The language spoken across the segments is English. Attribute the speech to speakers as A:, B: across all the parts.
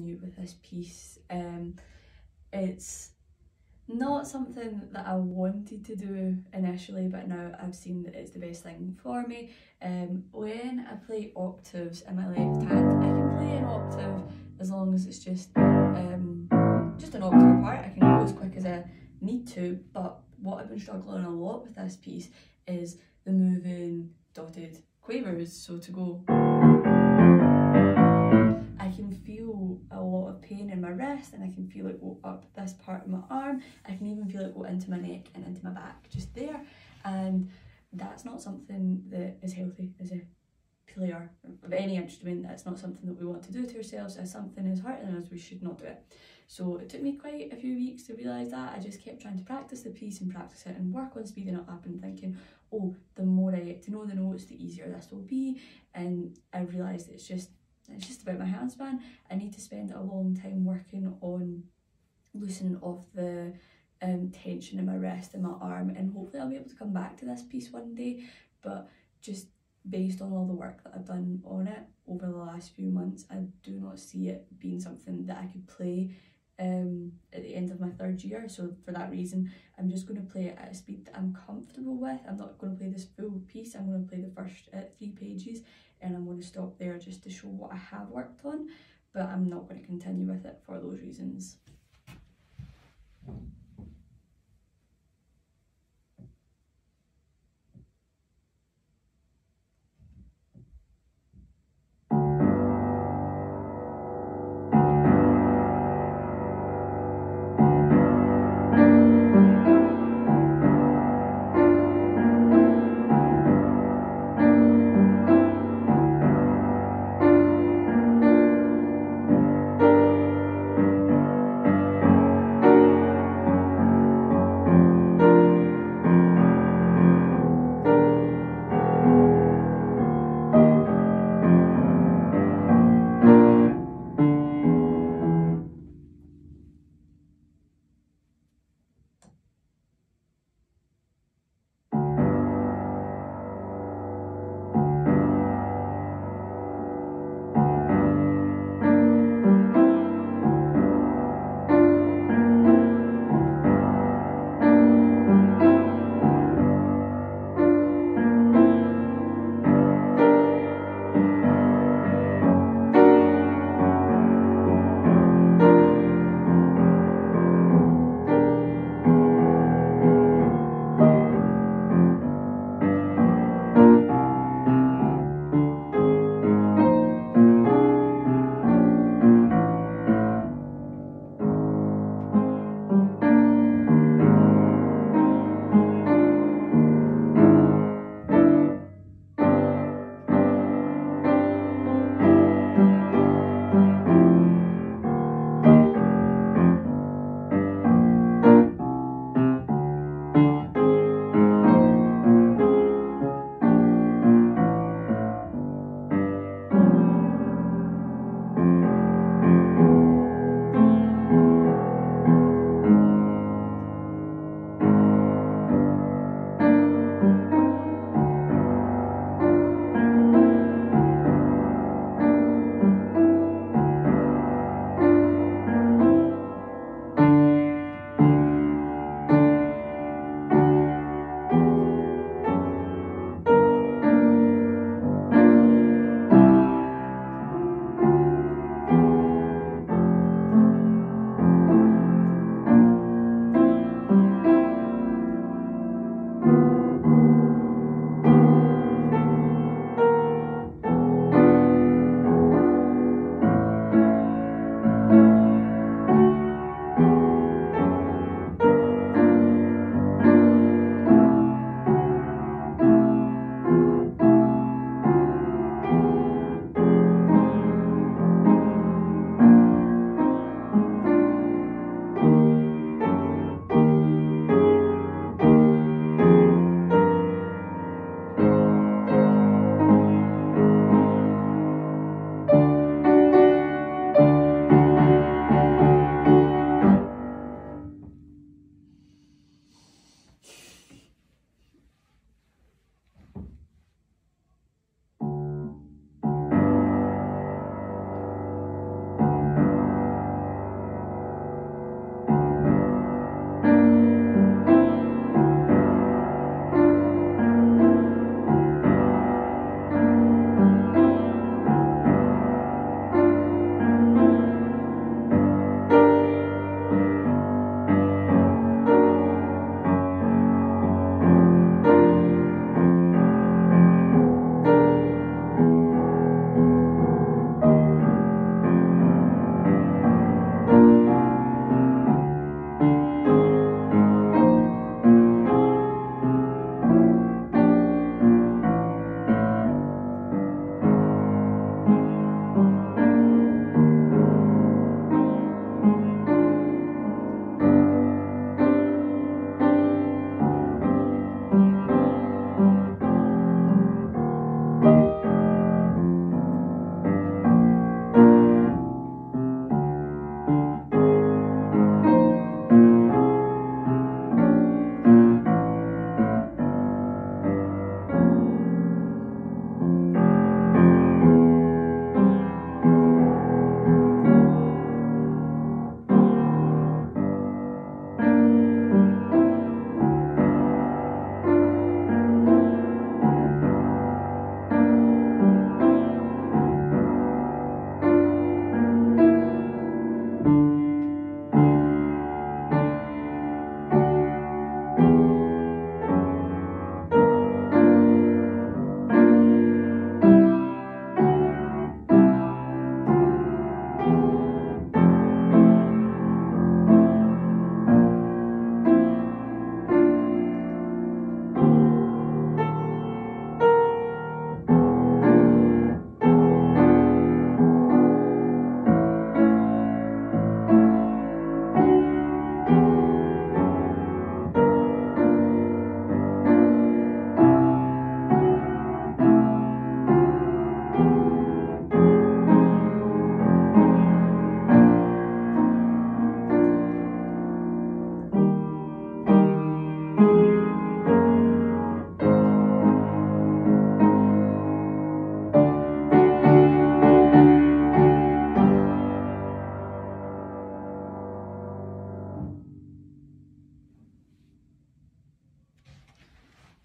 A: new with this piece. It's not something that I wanted to do initially, but now I've seen that it's the best thing for me. When I play octaves in my left hand, I can play an octave as long as it's just an octave apart. I can go as quick as I need to, but what I've been struggling a lot with this piece is the moving dotted quavers. So to go, I can feel a lot of pain in my wrist, and I can feel it go up this part of my arm. I can even feel it go into my neck and into my back, just there. And that's not something that is healthy as a player of any instrument. That's not something that we want to do to ourselves. As something is hurting us, we should not do it. So it took me quite a few weeks to realise that. I just kept trying to practice the piece and practice it and work on speeding it up and thinking, oh, the more I get to know the notes, the easier this will be. And I realised it's just about my handspan. I need to spend a long time working on loosening off the tension in my wrist and my arm, and hopefully I'll be able to come back to this piece one day. But just based on all the work that I've done on it over the last few months, I do not see it being something that I could play at the end of my 3rd year. So for that reason, I'm just going to play it at a speed that I'm comfortable with. I'm not going to play this full piece. I'm going to play the first 3 pages, and I'm going to stop there just to show what I have worked on, but I'm not going to continue with it for those reasons.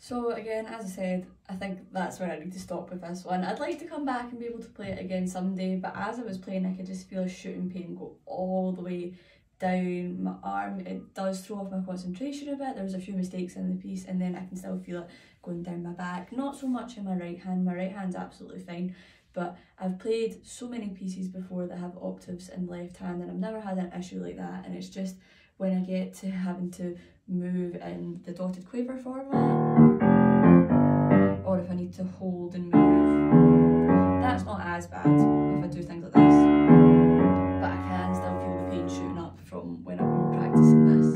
A: So again, as I said, I think that's where I need to stop with this one. I'd like to come back and be able to play it again someday, but as I was playing, I could just feel a shooting pain go all the way down my arm. It does throw off my concentration a bit. There was a few mistakes in the piece, and then I can still feel it going down my back. Not so much in my right hand. My right hand's absolutely fine, but I've played so many pieces before that have octaves in the left hand, and I've never had an issue like that. And it's just when I get to having to move in the dotted quaver format, or if I need to hold and move, that's not as bad if I do things like this, but I can still feel the pain shooting up from when I've been practicing this.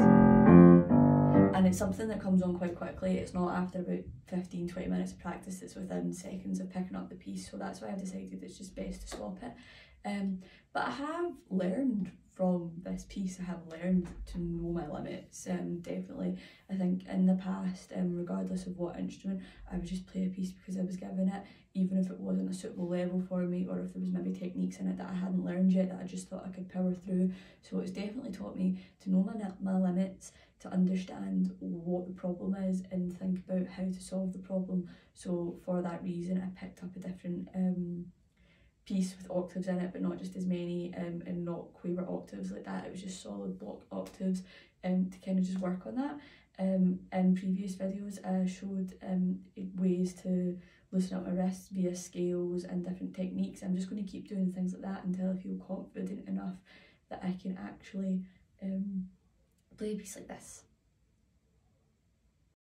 A: And it's something that comes on quite quickly. It's not after about 15-20 minutes of practice, it's within seconds of picking up the piece, so that's why I've decided it's just best to swap it. But I have learned from this piece, I have learned to know my limits, definitely. I think in the past, regardless of what instrument, I would just play a piece because I was given it, even if it wasn't a suitable level for me, or if there was maybe techniques in it that I hadn't learned yet that I just thought I could power through. So it's definitely taught me to know my limits, to understand what the problem is and think about how to solve the problem. So for that reason, I picked up a different piece with octaves in it, but not just as many, and not quaver octaves like that. It was just solid block octaves, to kind of just work on that. In previous videos I showed ways to loosen up my wrists via scales and different techniques. I'm just going to keep doing things like that until I feel confident enough that I can actually play a piece like this.